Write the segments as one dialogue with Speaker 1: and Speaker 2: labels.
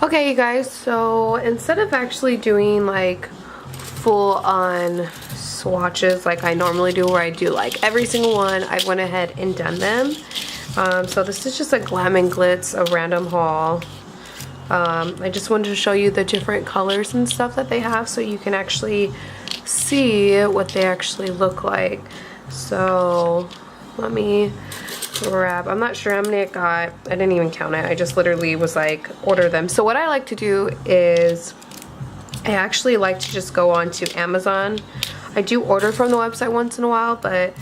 Speaker 1: Okay, you guys, so instead of actually doing like full on swatches like I normally do, where I do like every single one, I went ahead and done them. So this is just a Glam and Glits, a random haul. I just wanted to show you the different colors and stuff that they have so you can actually see what they actually look like. So let me grab, I'm not sure how many I got. I didn't even count it. I just literally was like, order them. So what I like to do is I actually like to just go on to Amazon. I do order from the website once in a while, but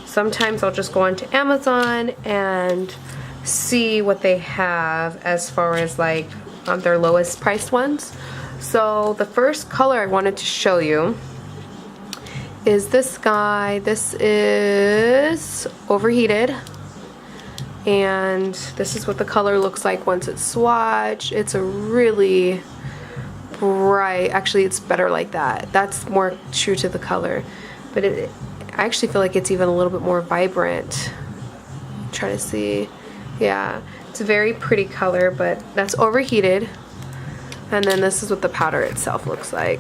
Speaker 1: sometimes I'll just go on to Amazon and see what they have as far as like their lowest priced ones. So the first color I wanted to show you is this guy. This is Overheated, and this is what the color looks like once it's swatched. It's a really bright, actually it's better like that. That's more true to the color, but I actually feel like it's even a little bit more vibrant. Try to see. Yeah, it's a very pretty color, but that's Overheated. And then this is what the powder itself looks like.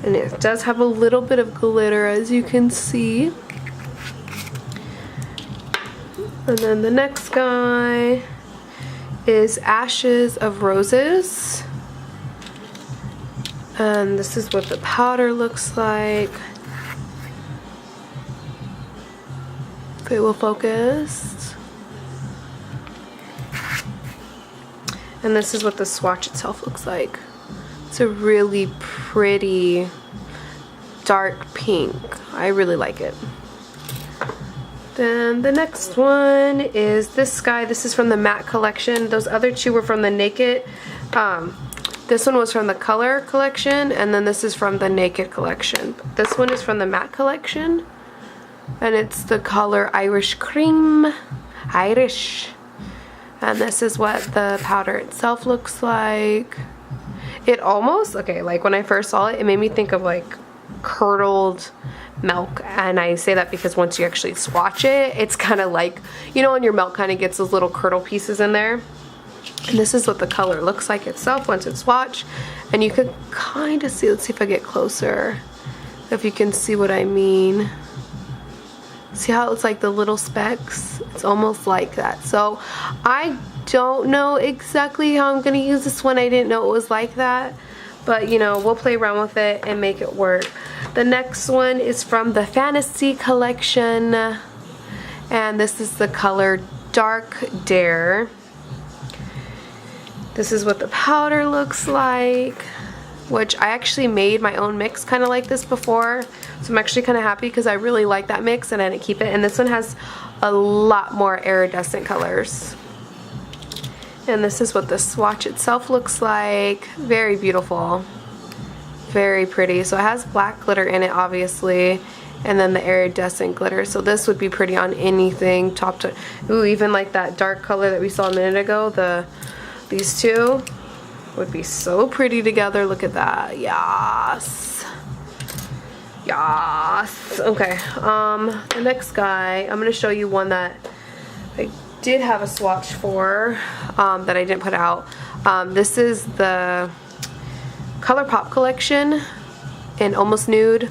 Speaker 1: And it does have a little bit of glitter, as you can see. And then the next guy is Ashes of Roses. And this is what the powder looks like. If it will focus. And this is what the swatch itself looks like. It's a really pretty dark pink. I really like it. Then the next one is this guy. This is from the matte collection. Those other two were from the naked. This one was from the color collection, and then this is from the naked collection. This one is from the matte collection, and it's the color Irish Cream. Irish. And this is what the powder itself looks like. It almost, okay, like when I first saw it, it made me think of like curdled milk. And I say that because once you actually swatch it, it's kind of like, you know, when your milk kind of gets those little curdle pieces in there. And this is what the color looks like itself once it's swatched. And you can kind of see, let's see if I get closer, if you can see what I mean. See how it's like the little specks? It's almost like that. So I don't know exactly how I'm going to use this one. I didn't know it was like that. But, you know, we'll play around with it and make it work. The next one is from the Fantasy collection. And this is the color Dark Dare. This is what the powder looks like, which I actually made my own mix kind of like this before. So I'm actually kind of happy because I really like that mix and I didn't keep it. And this one has a lot more iridescent colors. And this is what the swatch itself looks like. Very beautiful. Very pretty. So it has black glitter in it, obviously. And then the iridescent glitter. So this would be pretty on anything. Top to, ooh, even like that dark color that we saw a minute ago. These two would be so pretty together. Look at that. Yes. Yes. Okay. The next guy, I'm going to show you one that I did have a swatch for that I didn't put out. This is the ColourPop collection in Almost Nude.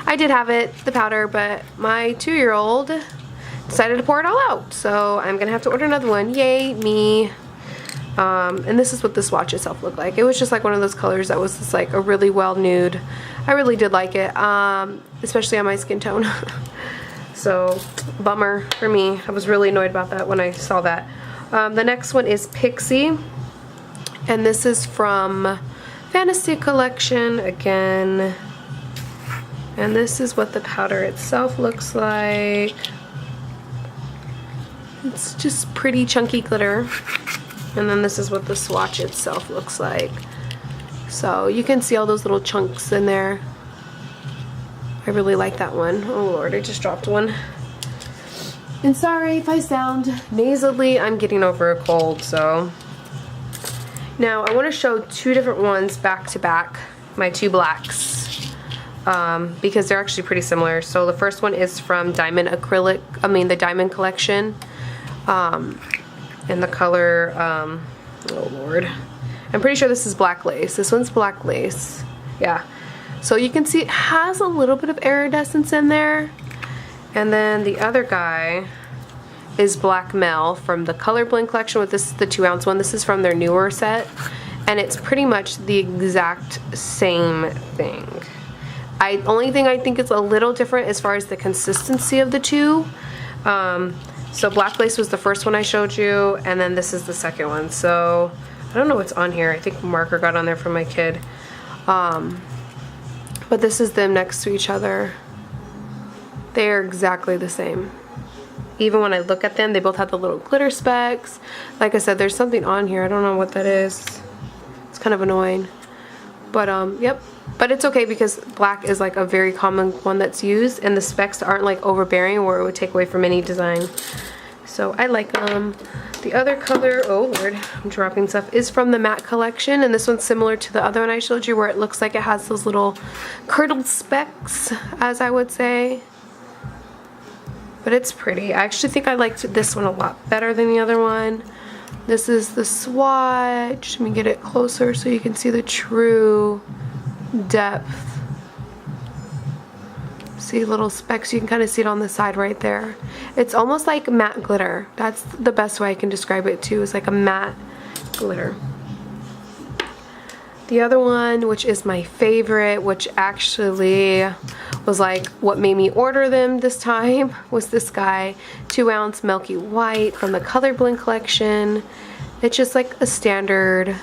Speaker 1: I did have it, the powder, but my 2-year-old decided to pour it all out. So I'm going to have to order another one. Yay, me. And this is what the swatch itself looked like. It was just like one of those colors that was just like a really well nude. I really did like it, especially on my skin tone. So, bummer for me. I was really annoyed about that when I saw that. The next one is Pixie. And this is from Fantasy collection again. And this is what the powder itself looks like. It's just pretty chunky glitter. And then this is what the swatch itself looks like. So you can see all those little chunks in there. I really like that one. Oh Lord, I just dropped one. And sorry if I sound nasally, I'm getting over a cold, so. Now I want to show two different ones back to back, my two blacks, because they're actually pretty similar. So the first one is from Diamond Acrylic, the Diamond collection. In the color, Oh Lord. I'm pretty sure this is black lace. This one's black lace. Yeah. So you can see it has a little bit of iridescence in there. And then the other guy is Black Mel from the Color Bling collection. With this is the 2-ounce one. This is from their newer set. And it's pretty much the exact same thing. Only thing I think is a little different as far as the consistency of the two. So Black Lace was the first one I showed you, and then this is the second one. So I don't know what's on here. I think marker got on there from my kid. But this is them next to each other. They are exactly the same. Even when I look at them, they both have the little glitter specks. Like I said, there's something on here. I don't know what that is. It's kind of annoying. But yep. But it's okay because black is like a very common one that's used, and the specs aren't like overbearing where it would take away from any design. So I like them. The other color, oh Lord, I'm dropping stuff, is from the matte collection, and this one's similar to the other one I showed you where it looks like it has those little curdled specks, as I would say. But it's pretty. I actually think I liked this one a lot better than the other one. This is the swatch. Let me get it closer so you can see the true depth. See little specks, you can kind of see it on the side right there. It's almost like matte glitter. That's the best way I can describe it too, is like a matte glitter. The other one, which is my favorite, which actually was like what made me order them this time, was this guy, 2-ounce Milky White from the Color Bling collection. It's just like a standard,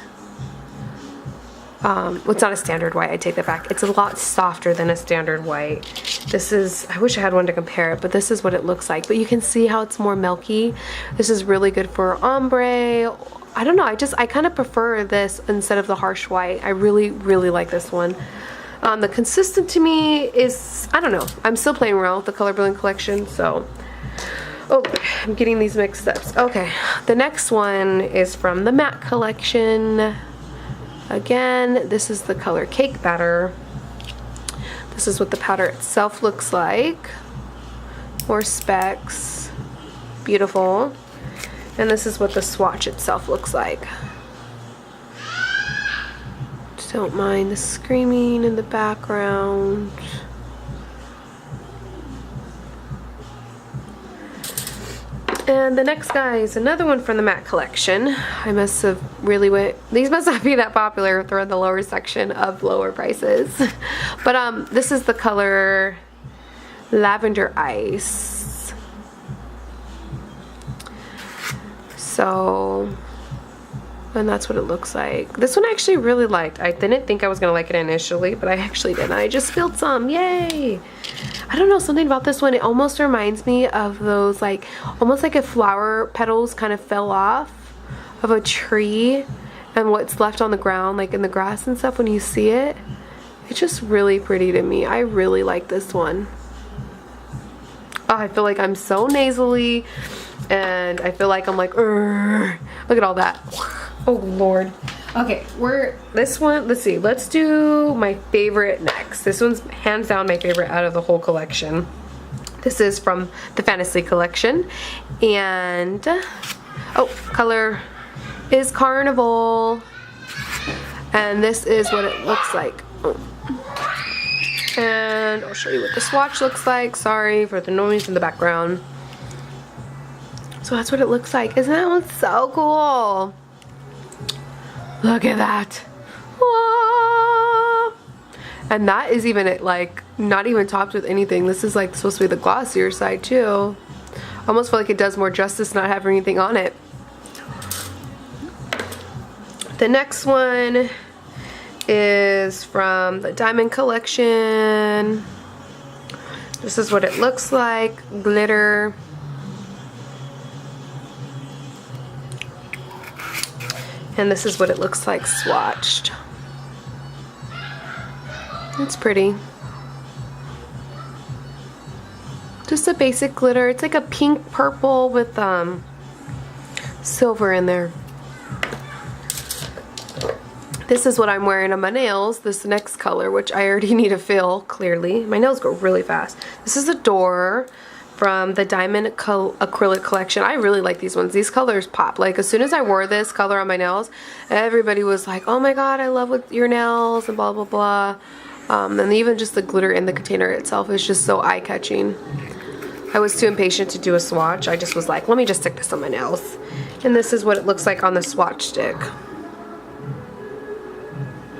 Speaker 1: well, it's not a standard white, I take that back. It's a lot softer than a standard white. This is, I wish I had one to compare it, but this is what it looks like. But you can see how it's more milky. This is really good for ombre. I don't know, I kind of prefer this instead of the harsh white. I really, really like this one. The consistent to me is, I don't know, I'm still playing around with the Color Bling collection, so. Oh, I'm getting these mixed up. Okay, the next one is from the matte collection. Again, this is the color Cake Batter. This is what the powder itself looks like. More specs. Beautiful. And this is what the swatch itself looks like. Don't mind the screaming in the background. And the next guy is another one from the matte collection. I must have really these must not be that popular if they're in the lower section of lower prices. But this is the color Lavender Ice. So, and that's what it looks like. This one I actually really liked. I didn't think I was gonna like it initially, but I actually did. I just spilled some, yay! I don't know, something about this one, it almost reminds me of those, like, almost like if flower petals kind of fell off of a tree and what's left on the ground, like in the grass and stuff when you see it. It's just really pretty to me. I really like this one. Oh, I feel like I'm so nasally, and I feel like I'm like, look at all that. Oh Lord. Okay, this one, let's see, let's do my favorite next. This one's hands down my favorite out of the whole collection. This is from the Fantasy collection, and color is Carnival, and this is what it looks like. And I'll show you what the swatch looks like. Sorry for the noise in the background. So that's what it looks like. Isn't that one so cool? Look at that. Whoa. And that is even like not even topped with anything. This is like supposed to be the glossier side too. Almost feel like it does more justice not having anything on it. The next one is from the Diamond collection. This is what it looks like. Glitter. And this is what it looks like swatched. It's pretty. Just a basic glitter. It's like a pink purple with silver in there. This is what I'm wearing on my nails, this next color, which I already need to fill, clearly. My nails go really fast. This is Adore from the Diamond Acrylic collection. I really like these ones. These colors pop. Like as soon as I wore this color on my nails, everybody was like, oh my god, I love your nails and blah blah blah. And even just the glitter in the container itself is just so eye-catching. I was too impatient to do a swatch. I just was like, let me just stick this on my nails. And this is what it looks like on the swatch stick.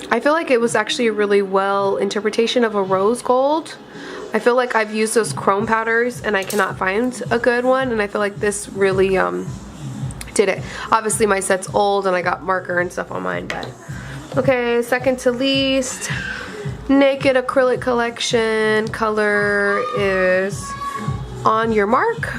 Speaker 1: I feel like it was actually a really well interpretation of a rose gold. I feel like I've used those chrome powders and I cannot find a good one, and I feel like this really did it. Obviously my set's old and I got marker and stuff on mine, but okay, second to least, Naked Acrylic collection. Color is On Your Mark.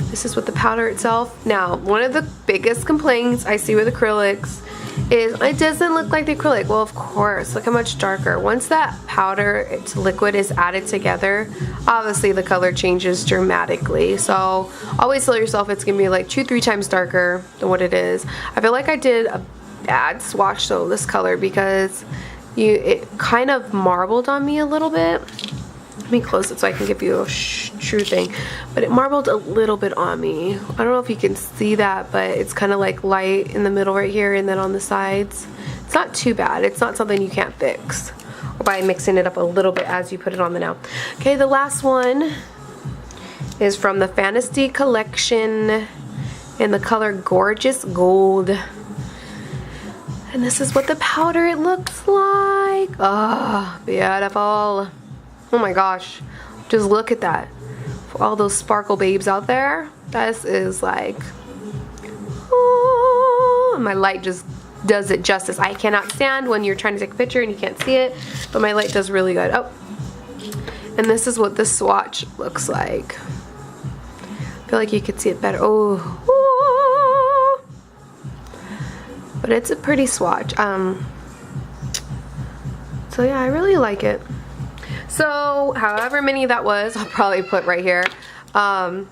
Speaker 1: This is with the powder itself. Now, one of the biggest complaints I see with acrylics is it doesn't look like the acrylic. Well, of course, look how much darker. Once that powder, its liquid, is added together, obviously the color changes dramatically. So always tell yourself it's gonna be like 2-3 times darker than what it is. I feel like I did a bad swatch though, this color, because it kind of marbled on me a little bit. Let me close it so I can give you a true thing. But it marbled a little bit on me. I don't know if you can see that, but it's kind of like light in the middle right here and then on the sides. It's not too bad. It's not something you can't fix by mixing it up a little bit as you put it on the nail. Okay, the last one is from the Fantasy collection in the color Gorgeous Gold. And this is what the powder it looks like. Oh, beautiful. Oh my gosh, just look at that. For all those sparkle babes out there, this is like, oh, my light just does it justice. I cannot stand when you're trying to take a picture and you can't see it, but my light does really good. Oh, and this is what the swatch looks like. I feel like you could see it better. Oh, but it's a pretty swatch. So yeah, I really like it. So, however many that was, I'll probably put right here. I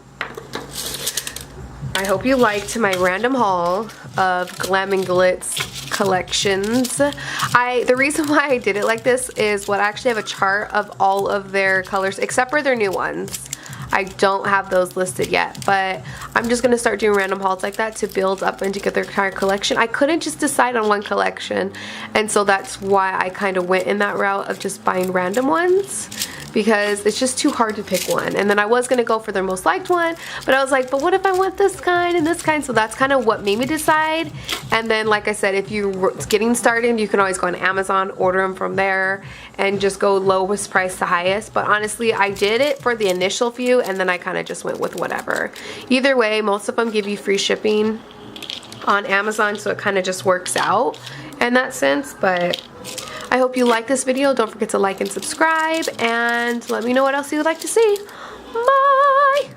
Speaker 1: hope you liked my random haul of Glam and Glits collections. The reason why I did it like this is I actually have a chart of all of their colors, except for their new ones. I don't have those listed yet, but I'm just going to start doing random hauls like that to build up and to get their entire collection. I couldn't just decide on one collection, and so that's why I kind of went in that route of just buying random ones, because it's just too hard to pick one. And then I was going to go for their most liked one, but I was like, but what if I want this kind and this kind? So that's kind of what made me decide. And then, like I said, if you're getting started, you can always go on Amazon, order them from there, and just go lowest price to highest. But honestly, I did it for the initial few, and then I kind of just went with whatever. Either way, most of them give you free shipping on Amazon, so it kind of just works out in that sense. But I hope you like this video. Don't forget to like and subscribe, and let me know what else you would like to see. Bye!